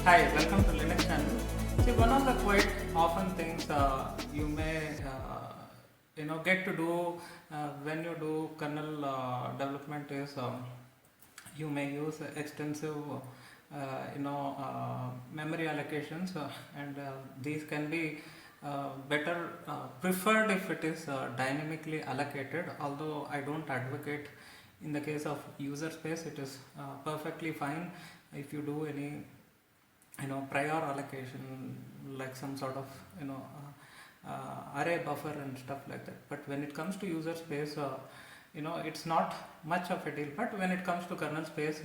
Hi, welcome to Linux channel. See, one of the quite often things you may get to do when you do kernel development is you may use extensive memory allocations and these can be better preferred if it is dynamically allocated, although I don't advocate. In the case of user space, it is perfectly fine if you do any prior allocation, like some sort of array buffer and stuff like that. But when it comes to user space, it's not much of a deal. But when it comes to kernel space,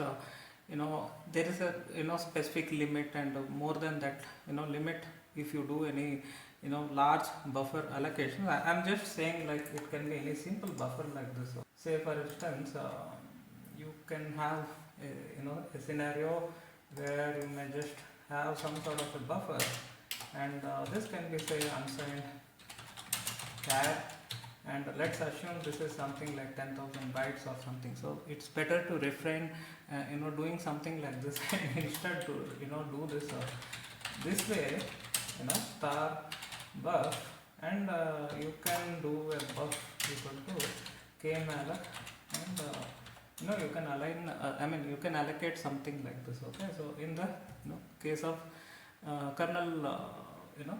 there is a specific limit, and more than that limit, if you do any large buffer allocation. I'm just saying, like, it can be any simple buffer like this. Say for instance, you can have a scenario where you may just have some sort of a buffer, and this can be, say, unsigned char, and let's assume this is something like 10,000 bytes or something. So it's better to refrain doing something like this and instead to do this way, star buff, and you can do a buff equal to kmalloc, and you can align you can allocate something like this. Okay, so in the case of kernel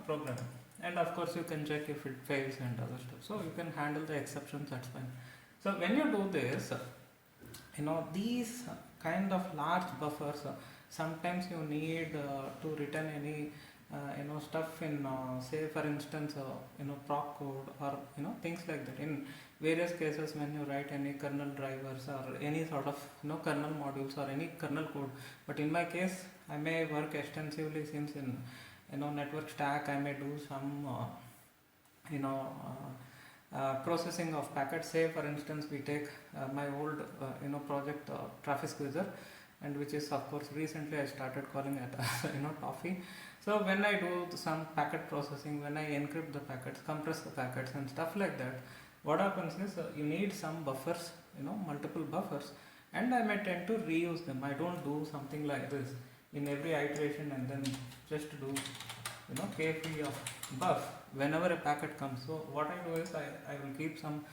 programming, and of course you can check if it fails and other stuff, so you can handle the exceptions, that's fine. So when you do this, these kind of large buffers, sometimes you need to return any stuff in say for instance proc code, or things like that. In various cases, when you write any kernel drivers or any sort of kernel modules or any kernel code, but in my case I may work extensively, since in network stack I may do some processing of packets. Say for instance, we take my old project Traffic Squeezer, and which is of course recently I started calling it Toffee. So when I do some packet processing, when I encrypt the packets, compress the packets and stuff like that, what happens is you need some buffers, multiple buffers, and I may tend to reuse them. I don't do something like this in every iteration and then just do k-free of buff whenever a packet comes. So what I do is I will keep some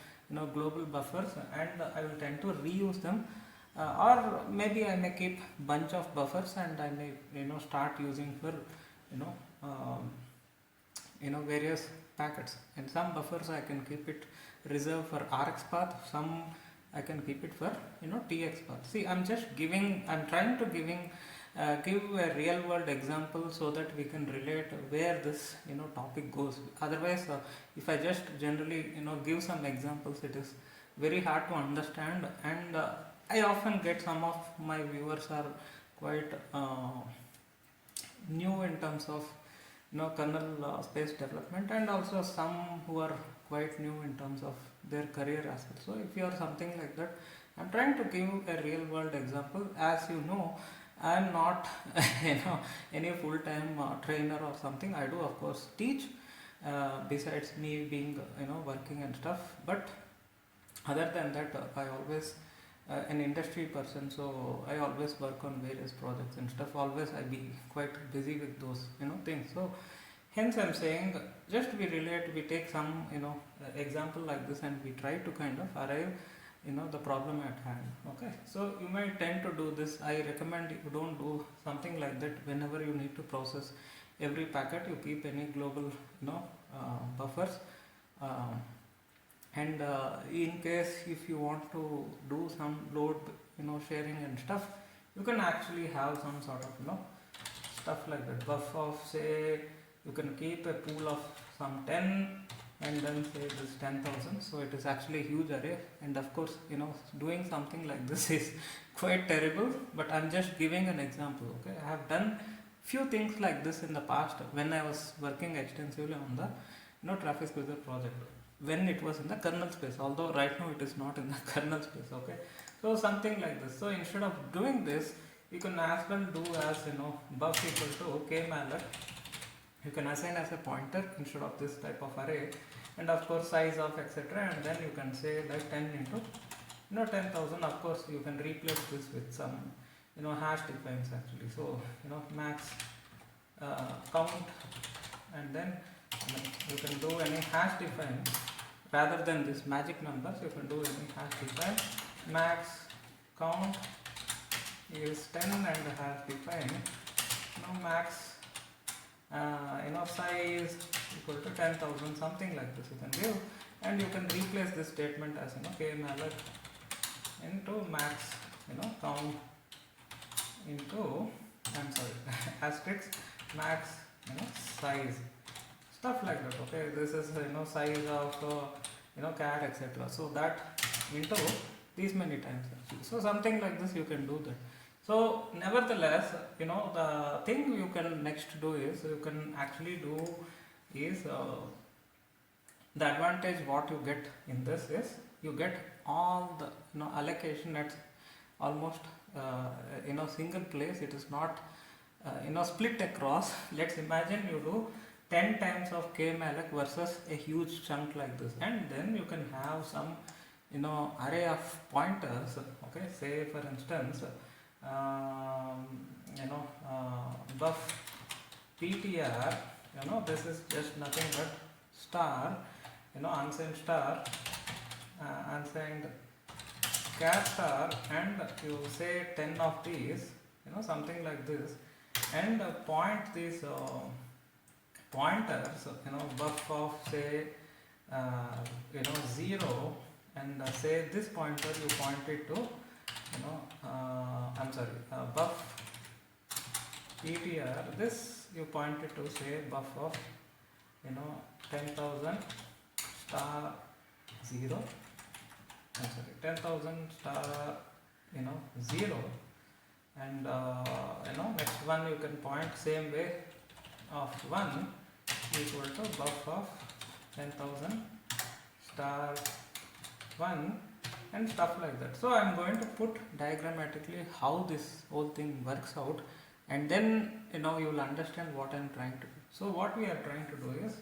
global buffers, and I will tend to reuse them, or maybe I may keep bunch of buffers and I may start using for various packets. And some buffers I can keep it reserved for rx path, some I can keep it for tx path. See, I'm trying to give a real world example so that we can relate where this topic goes. Otherwise, if I just generally give some examples, it is very hard to understand, and I often get some of my viewers are quite new in terms of kernel space development, and also some who are quite new in terms of their career as well. So if you are something like that, I'm trying to give a real world example. As you know, I am not any full-time trainer or something. I do of course teach besides me being working and stuff, but other than that I always an industry person, so I always work on various projects and stuff. Always I be quite busy with those things. So hence I'm saying, just we take some example like this, and we try to kind of arrive the problem at hand. Okay, so you might tend to do this. I recommend you don't do something like that. Whenever you need to process every packet, you keep any global buffers, and in case if you want to do some load sharing and stuff, you can actually have some sort of stuff like that. Buff of, say, you can keep a pool of some 10, and then say this 10,000, so it is actually a huge array. And of course doing something like this is quite terrible, but I'm just giving an example. Okay, I have done few things like this in the past when I was working extensively on the Traffic Squeezer project, when it was in the kernel space, although right now it is not in the kernel space. Okay, so something like this. So instead of doing this, you can as well do as buff equal to kmalloc. You can assign as a pointer instead of this type of array, and of course size of etc, and then you can say like 10 into 10,000. Of course you can replace this with some hash defines actually. So max count, and then you can do any hash define rather than this magic numbers. You can do any hash define. Max count is 10 and hash define. Now max size equal to 10,000, something like this you can give, and you can replace this statement as kmalloc into max count into asterisk max size, stuff like that. Okay, this is size of cat, etc. So that into these many times actually. So something like this you can do that. So nevertheless, the thing you can next do is you can actually do is the advantage what you get in this is you get all the allocation at almost single place. It is not split across. Let's imagine you do 10 times of kmalloc versus a huge chunk like this, and then you can have some array of pointers. Okay, say for instance buff ptr, this is just nothing but star, unsigned star, unsigned char star, and you say 10 of these, something like this, and point these pointers, buff of say 0, and say this pointer you point it to buff ptr, this you point it to say buff of 10,000 star 0, 10,000 star 0, and next one you can point same way of 1 equal to buff of 10,000 star 1, and stuff like that. So I am going to put diagrammatically how this whole thing works out, and then you will understand what I am trying to do. So what we are trying to do is,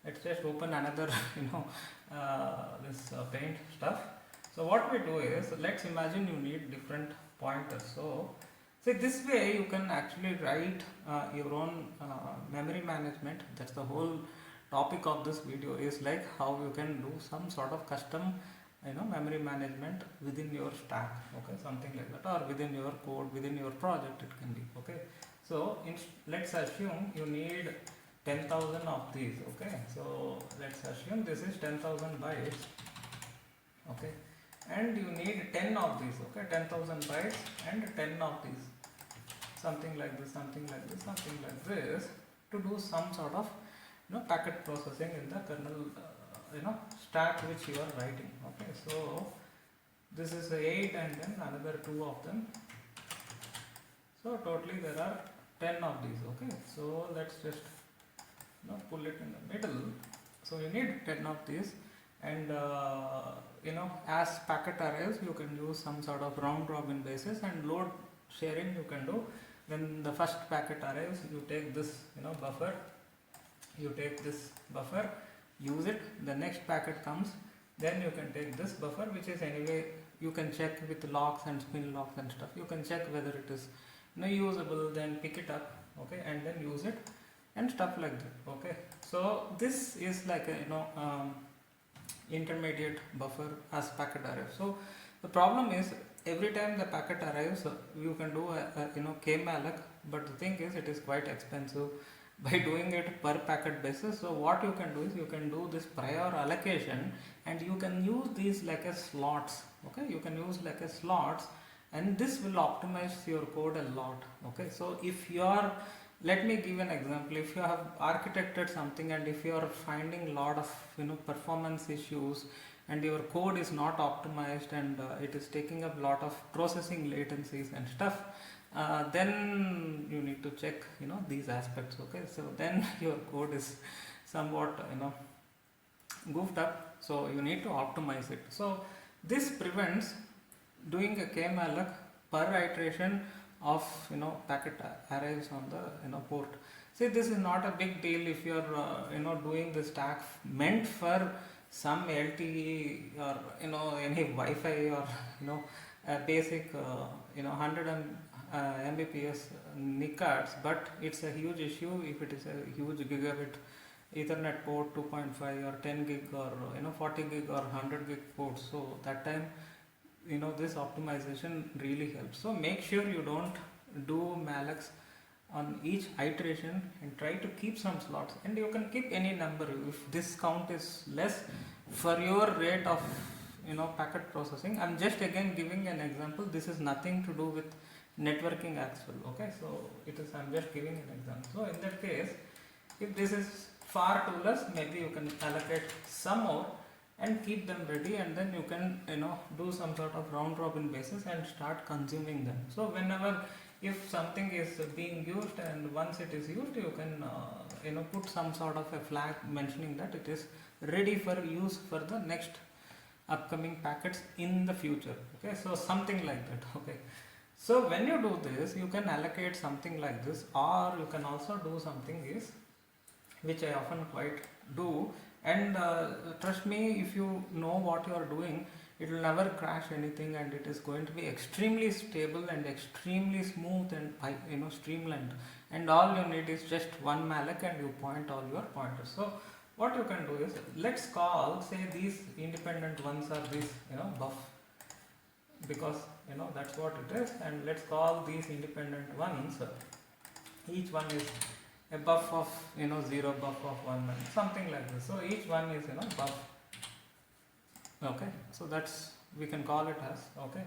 let's just open another this paint stuff. So what we do is, let's imagine you need different pointers. So see, this way you can actually write your own memory management. That's the whole topic of this video, is like how you can do some sort of custom memory management within your stack. Okay, something like that, or within your code, within your project it can be. Okay, so let's assume you need 10,000 of these. Okay, so let's assume this is 10,000 bytes. Okay, and you need 10 of these. Okay, 10,000 bytes and 10 of these, something like this, something like this, something like this, to do some sort of packet processing in the kernel stack which you are writing. Okay, so this is 8 and then another 2 of them, so totally there are 10 of these. Okay, so let's just pull it in the middle. So you need 10 of these, and as packet arrays you can use some sort of round robin basis, and load sharing you can do. Then the first packet arrays, you take this buffer, you take this buffer, use it. The next packet comes, then you can take this buffer, which is anyway you can check with locks and spin locks and stuff. You can check whether it is usable, then pick it up. Okay, and then use it and stuff like that. Okay, so this is like a intermediate buffer as packet array. So the problem is, every time the packet arrives you can do a kmalloc, but the thing is it is quite expensive by doing it per packet basis. So what you can do is you can do this prior allocation, and you can use these like a slots. Okay, you can use like a slots, and this will optimize your code a lot. Okay, so if you are, let me give an example. If you have architected something and if you are finding a lot of performance issues, and your code is not optimized, and it is taking up a lot of processing latencies and stuff, then you need to check these aspects. Okay, so then your code is somewhat goofed up, so you need to optimize it. So this prevents doing a kmalloc per iteration of packet arrays on the port. See, this is not a big deal if you are doing the stack meant for some LTE or any Wi-Fi, or a basic 100 Mbps NICards, but it's a huge issue if it is a huge gigabit Ethernet port 2.5 or 10 gig or 40 gig or 100 gig ports. So that time this optimization really helps. So make sure you don't do mallocs on each iteration and try to keep some slots, and you can keep any number if this count is less for your rate of packet processing. I'm just again giving an example. This is nothing to do with networking as well. Okay, so I'm just giving an example. So in that case, if this is far too less, maybe you can allocate some more and keep them ready, and then you can do some sort of round robin basis and start consuming them. So whenever if something is being used, and once it is used, you can put some sort of a flag mentioning that it is ready for use for the next upcoming packets in the future. Okay, so something like that. Okay, so when you do this, you can allocate something like this, or you can also do something is, which I often quite do, and trust me, if you know what you are doing, it will never crash anything, and it is going to be extremely stable and extremely smooth and streamlined, and all you need is just one malloc and you point all your pointers. So what you can do is, let's call, say, these independent ones are this buff, because that's what it is, and let's call these independent ones, each one is a buff of 0, buff of 1, and something like this. So each one is buff. Okay, so that's, we can call it as, okay.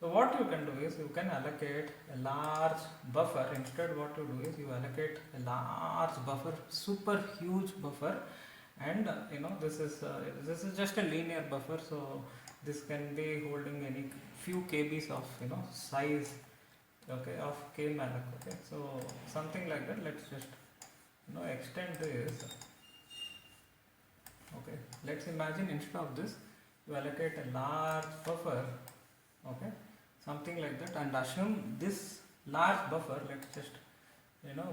So what you can do is, you can allocate a large buffer. Instead what you do is, you allocate a large buffer, super huge buffer, and this is just a linear buffer, so this can be holding any few kbs of size, okay, of kmalloc. Okay, so something like that. Let's just extend this. Okay, let's imagine instead of this, you allocate a large buffer, okay, something like that, and assume this large buffer, let's just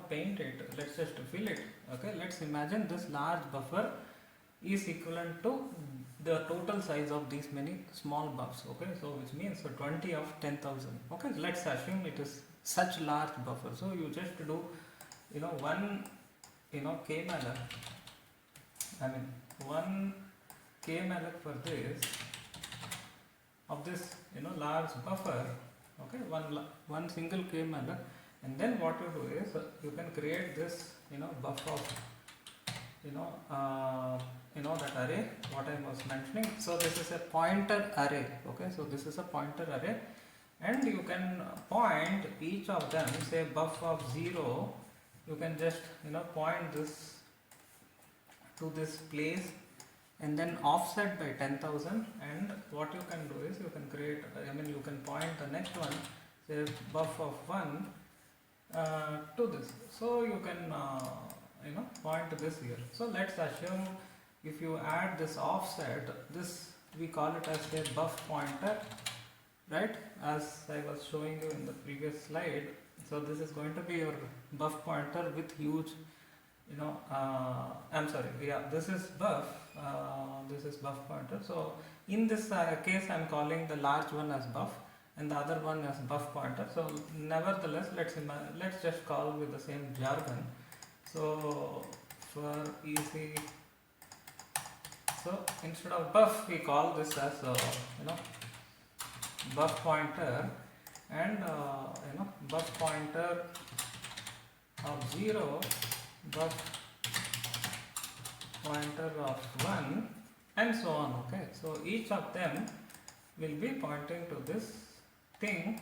paint it, let's just fill it. Okay, let's imagine this large buffer is equivalent to the total size of these many small buffs. Okay, so which means 20 of 10,000. Okay, let's assume it is such large buffer. So you just do one kmalloc, one kmalloc for this, of this large buffer. Okay, one single kmalloc, and then what you do is, you can create this buff of that array what I was mentioning. So this is a pointer array. Okay, so this is a pointer array, and you can point each of them, say buff of 0, you can just point this to this place, and then offset by 10,000, and what you can do is, you can create, you can point the next one, say buff of 1 to this. So you can point this here. So let's assume if you add this offset, this we call it as a buff pointer, right, as I was showing you in the previous slide. So this is going to be your buff pointer with huge this is buff, this is buff pointer. So in this case, I'm calling the large one as buff and the other one as buff pointer. So nevertheless, let's just call with the same jargon. So for easy, so instead of buff, we call this as buff pointer, and buff pointer of 0, buff pointer of 1, and so on. Okay, so each of them will be pointing to this thing,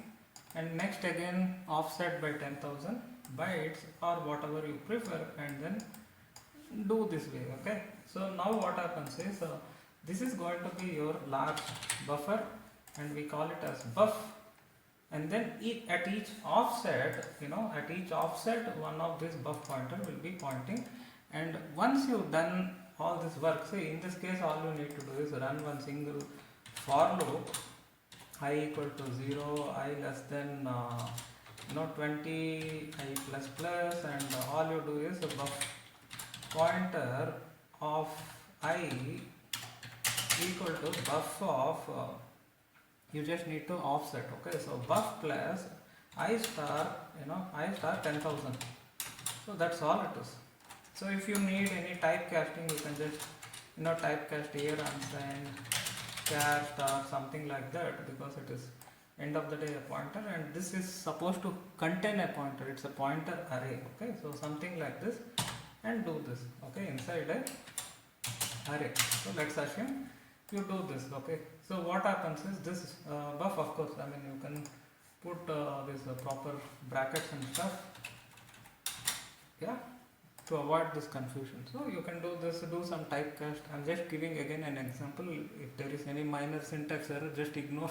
and next again offset by 10,000 bytes or whatever you prefer, and then do this way. Okay, so now what happens is, this is going to be your large buffer, and we call it as buff, and then at each offset, one of this buff pointer will be pointing. And once you've done all this work, see, in this case all you need to do is run one single for loop, I equal to 0, I less than 20, I plus plus, and all you do is a buff pointer of I equal to buff of, you just need to offset. Okay, so buff plus I star, I star 10,000. So that's all it is. So if you need any typecasting, you can just typecast here unsigned char star something like that, because it is end of the day a pointer, and this is supposed to contain a pointer. It's a pointer array. Okay, so something like this, and do this. Okay, inside a array. So let's assume you do this. Okay, so what happens is this buff, of course, I mean you can put this proper brackets and stuff, yeah, to avoid this confusion. So you can do this, do some typecast. I'm just giving again an example. If there is any minor syntax error, just ignore.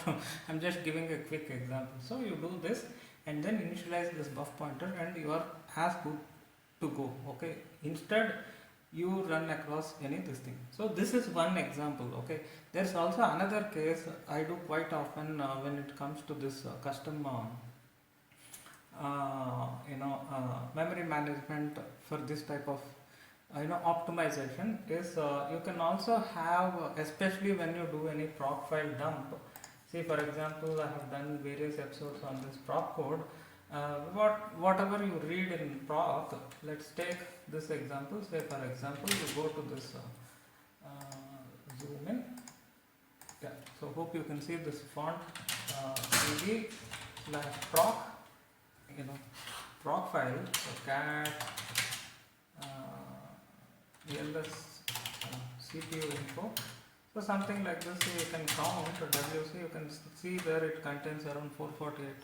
I'm just giving a quick example. So you do this and then initialize this buff pointer, and you are as good to go. Okay, instead you run across any this thing. So this is one example. Okay, there's also another case I do quite often when it comes to this custom memory management for this type of optimization is you can also have especially when you do any proc file dump. See, for example, I have done various episodes on this proc code. Whatever you read in proc, let's take this example. Say for example you go to this zoom in, yeah, so hope you can see this font cd/proc, proc file, so cat ls cpu info. So something like this, you can count wc, you can see there it contains around 448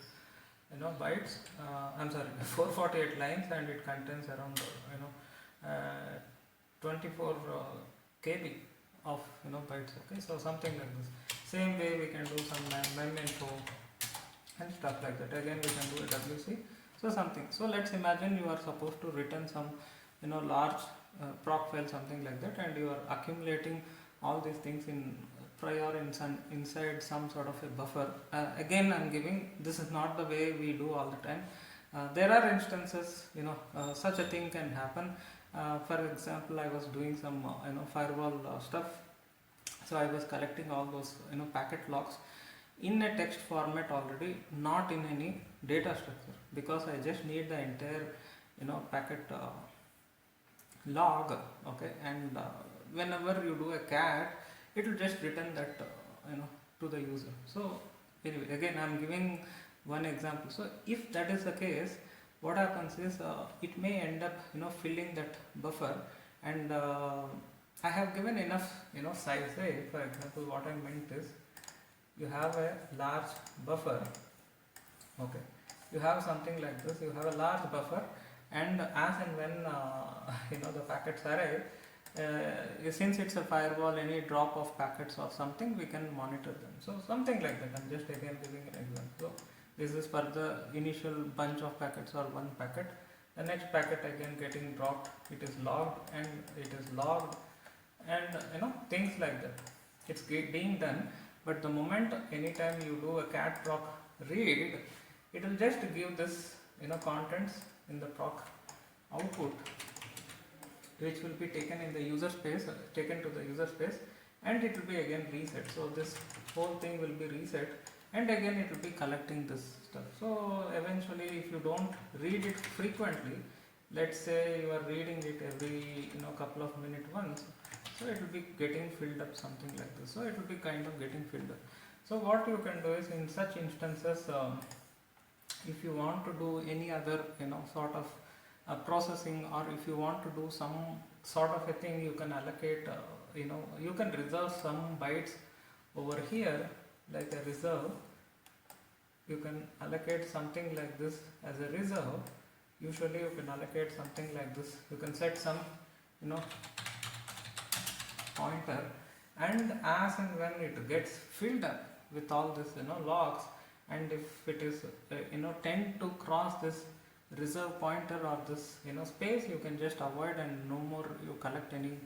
bytes, I'm sorry, 448 lines, and it contains around 24 kb of bytes. Okay, so something like this. Same way we can do some mem info and stuff like that. Again we can do a wc. So something, so let's imagine you are supposed to return some large proc file, something like that, and you are accumulating all these things in prior inside some sort of a buffer. Again I'm giving, this is not the way we do all the time. There are instances such a thing can happen. For example, I was doing some firewall stuff, so I was collecting all those packet logs in a text format already, not in any data structure, because I just need the entire packet log. Okay, and whenever you do a cat, it will just return that to the user. So anyway, again I am giving one example. So if that is the case, what happens is it may end up filling that buffer, and I have given enough size. Say for example, what I meant is you have a large buffer. Okay, you have something like this, you have a large buffer, and as and when the packets arrive, since it's a firewall, any drop of packets or something, we can monitor them. So something like that. I'm just again giving an example. So this is for the initial bunch of packets or one packet. The next packet again getting dropped, it is logged, and it is logged, and things like that. It's being done. But the moment anytime you do a cat proc read, it will just give this contents in the proc output, which will be taken in the user space, taken to the user space, and it will be again reset. So this whole thing will be reset, and again it will be collecting this stuff. So eventually, if you don't read it frequently, let's say you are reading it every couple of minutes once, so it will be getting filled up, something like this. So it will be kind of getting filled up. So what you can do is, in such instances, if you want to do any other sort of processing, or if you want to do some sort of a thing, you can allocate you can reserve some bytes over here, like a reserve. You can allocate something like this as a reserve. Usually you can allocate something like this. You can set some pointer, and as and when it gets filled up with all this logs, and if it is tend to cross this reserve pointer or this space, you can just avoid, and no more you collect any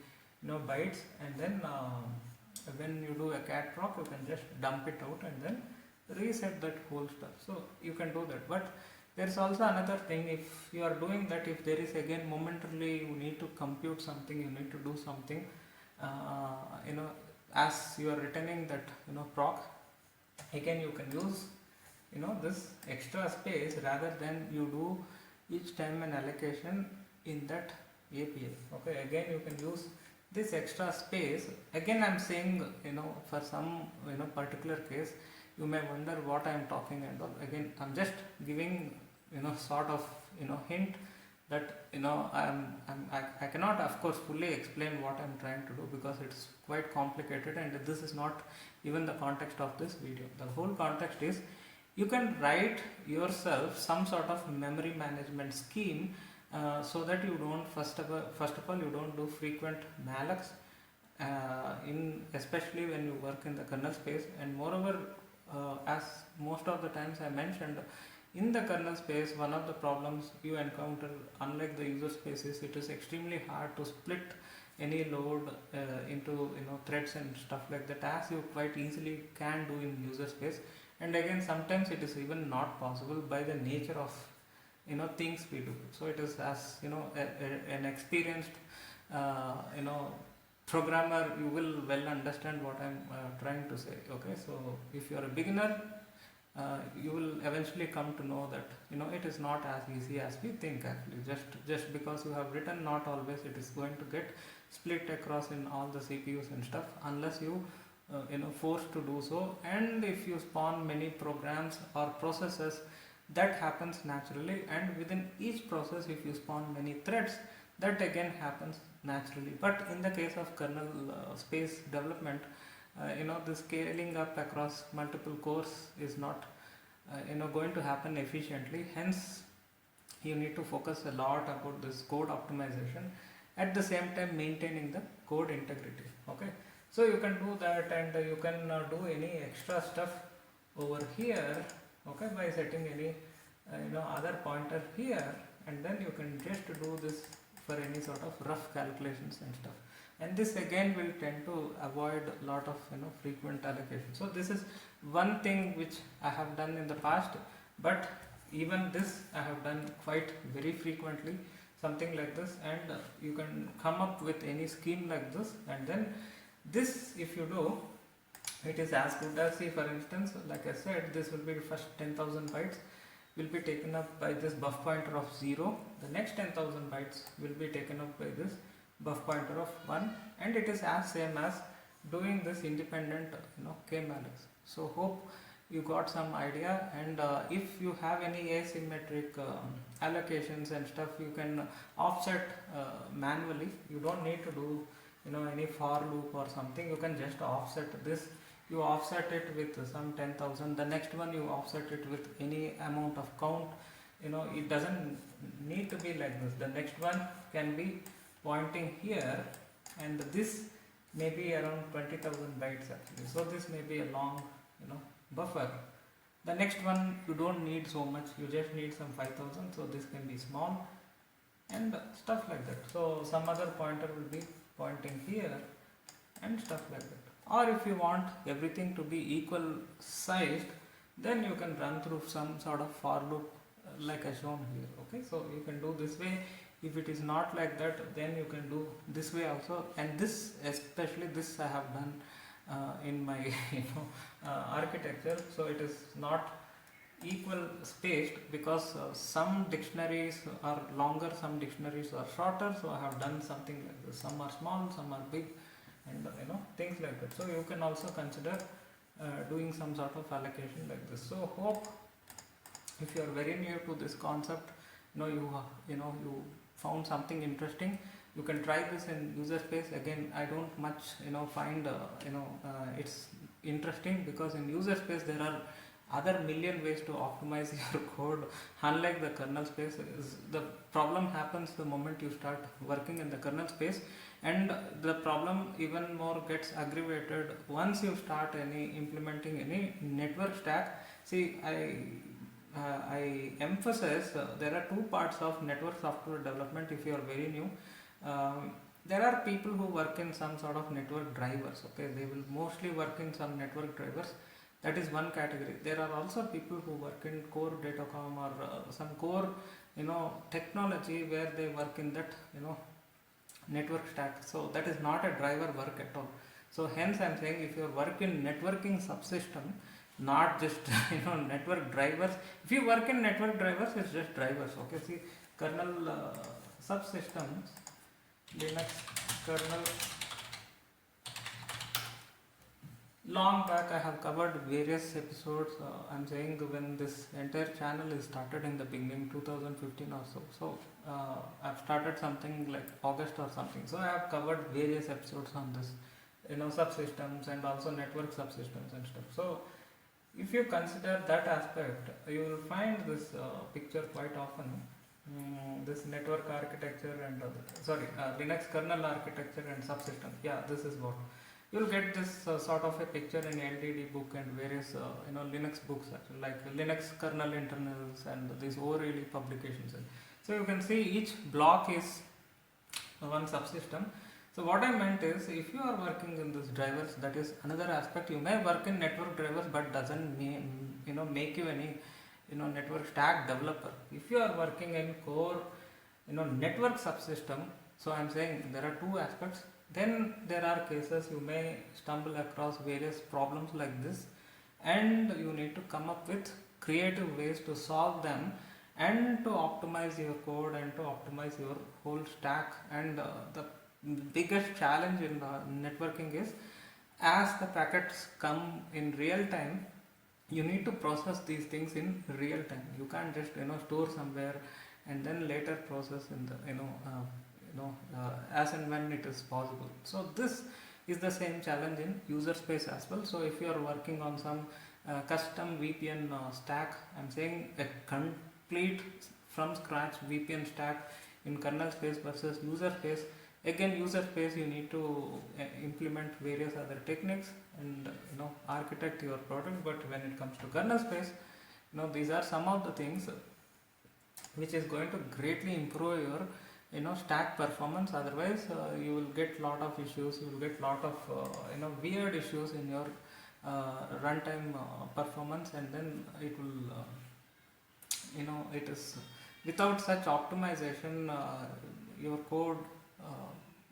bytes, and then when you do a cat proc, you can just dump it out and then reset that whole stuff. So you can do that. But there is also another thing. If you are doing that, if there is again momentarily you need to compute something, you need to do something as you are returning that proc, again you can use this extra space rather than you do each time an allocation in that API. Okay, again you can use this extra space. Again I'm saying, for some particular case you may wonder what I am talking about. Again I'm just giving sort of hint that I cannot of course fully explain what I'm trying to do because it's quite complicated, and this is not even the context of this video. The whole context is you can write yourself some sort of memory management scheme so that you don't first of all you don't do frequent mallocs especially when you work in the kernel space. And moreover, as most of the times I mentioned, in the kernel space one of the problems you encounter, unlike the user space, is it is extremely hard to split any load into threads and stuff like that, as you quite easily can do in user space. And again sometimes it is even not possible by the nature of things we do. So it is, as an experienced programmer, you will well understand what I'm trying to say. Okay, so if you are a beginner, you will eventually come to know that it is not as easy as we think. Actually, just because you have written, not always it is going to get split across in all the CPUs and stuff, unless you forced to do so. And if you spawn many programs or processes, that happens naturally, and within each process if you spawn many threads, that again happens naturally. But in the case of kernel space development, the scaling up across multiple cores is not going to happen efficiently. Hence you need to focus a lot about this code optimization, at the same time maintaining the code integrity. Okay, so you can do that, and you can do any extra stuff over here, okay, by setting any other pointer here, and then you can just do this for any sort of rough calculations and stuff. And this again will tend to avoid a lot of frequent allocation. So this is one thing which I have done in the past, but even this I have done quite very frequently, something like this. And you can come up with any scheme like this, and then this, if you do, it is as good as, see, for instance, like I said, this will be first 10,000 bytes will be taken up by this buff pointer of 0, the next 10,000 bytes will be taken up by this buff pointer of 1, and it is as same as doing this independent k-mallocs. So hope you got some idea. And if you have any asymmetric allocations and stuff, you can offset manually. You don't need to do any for loop or something. You can just offset this. You offset it with some 10,000, the next one you offset it with any amount of count. It doesn't need to be like this. The next one can be pointing here, and this may be around 20,000 bytes actually. So this may be a long buffer. The next one you don't need so much, you just need some 5,000, so this can be small and stuff like that. So some other pointer will be pointing here and stuff like that. Or if you want everything to be equal sized, then you can run through some sort of for loop like I shown here. Okay, so you can do this way. If it is not like that, then you can do this way also. And this, especially this, I have done in my architecture. So it is not equal spaced because some dictionaries are longer, some dictionaries are shorter. So I have done something like this. Some are small, some are big, and things like that. So you can also consider doing some sort of allocation like this. So hope if you are very new to this concept, you found something interesting. You can try this in user space. Again, I don't much find it's interesting because in user space there are other million ways to optimize your code. Unlike the kernel space, the problem happens the moment you start working in the kernel space, and the problem even more gets aggravated once you start implementing any network stack. See, I emphasize there are two parts of network software development. If you are very new, there are people who work in some sort of network drivers. Okay, they will mostly work in some network drivers. That is one category. There are also people who work in core datacom or some core technology where they work in that network stack. So that is not a driver work at all. So hence I am saying, if you work in networking subsystem, not just network drivers. If you work in network drivers, it's just drivers. Okay, see, kernel subsystems, Linux kernel. Long back, I have covered various episodes. I'm saying when this entire channel is started in the beginning, 2015 or so. So I've started something like August or something. So I have covered various episodes on this, subsystems and also network subsystems and stuff. So if you consider that aspect, you will find this picture quite often. This network architecture and Linux kernel architecture and subsystem. Yeah, this is what you'll get. This sort of a picture in LDD book and various Linux books actually, like Linux kernel internals and these O'Reilly publications. So you can see each block is one subsystem. So what I meant is, if you are working in these drivers, that is another aspect. You may work in network drivers, but doesn't make you any network stack developer. If you are working in core network subsystem, so I'm saying there are two aspects. Then there are cases you may stumble across various problems like this, and you need to come up with creative ways to solve them and to optimize your code and to optimize your whole stack. And the biggest challenge in networking is, as the packets come in real time, you need to process these things in real time. You can't just store somewhere and then later process in the as and when it is possible. So this is the same challenge in user space as well. So if you are working on some custom VPN stack, I'm saying a complete from scratch VPN stack in kernel space versus user space. Again, user space, you need to implement various other techniques and architect your product. But when it comes to kernel space, these are some of the things which is going to greatly improve your stack performance. Otherwise you will get lot of issues, you will get lot of weird issues in your runtime performance, and then it will it is without such optimization, your code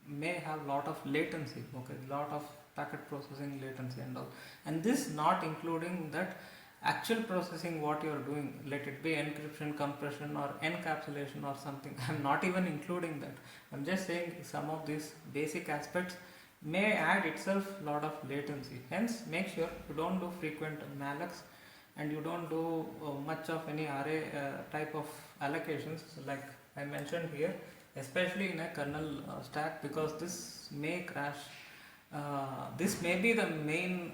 may have lot of latency, okay, lot of packet processing latency and all. And this not including that actual processing what you are doing, let it be encryption, compression or encapsulation or something. I'm not even including that. I'm just saying some of these basic aspects may add itself lot of latency. Hence make sure you don't do frequent mallocs and you don't do much of any array type of allocations like I mentioned here, especially in a kernel stack, because this may crash. This may be the main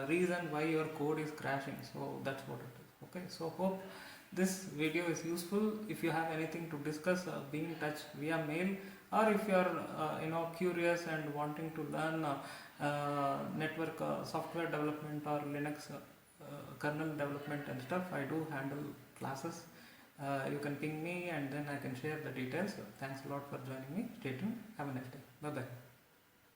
reason why your code is crashing. So that's what it is. Okay, so hope this video is useful. If you have anything to discuss, be in touch via mail, or if you are curious and wanting to learn network software development or Linux kernel development and stuff, I do handle classes. You can ping me and then I can share the details. Thanks a lot for joining me. Stay tuned. Have a nice day. Bye bye.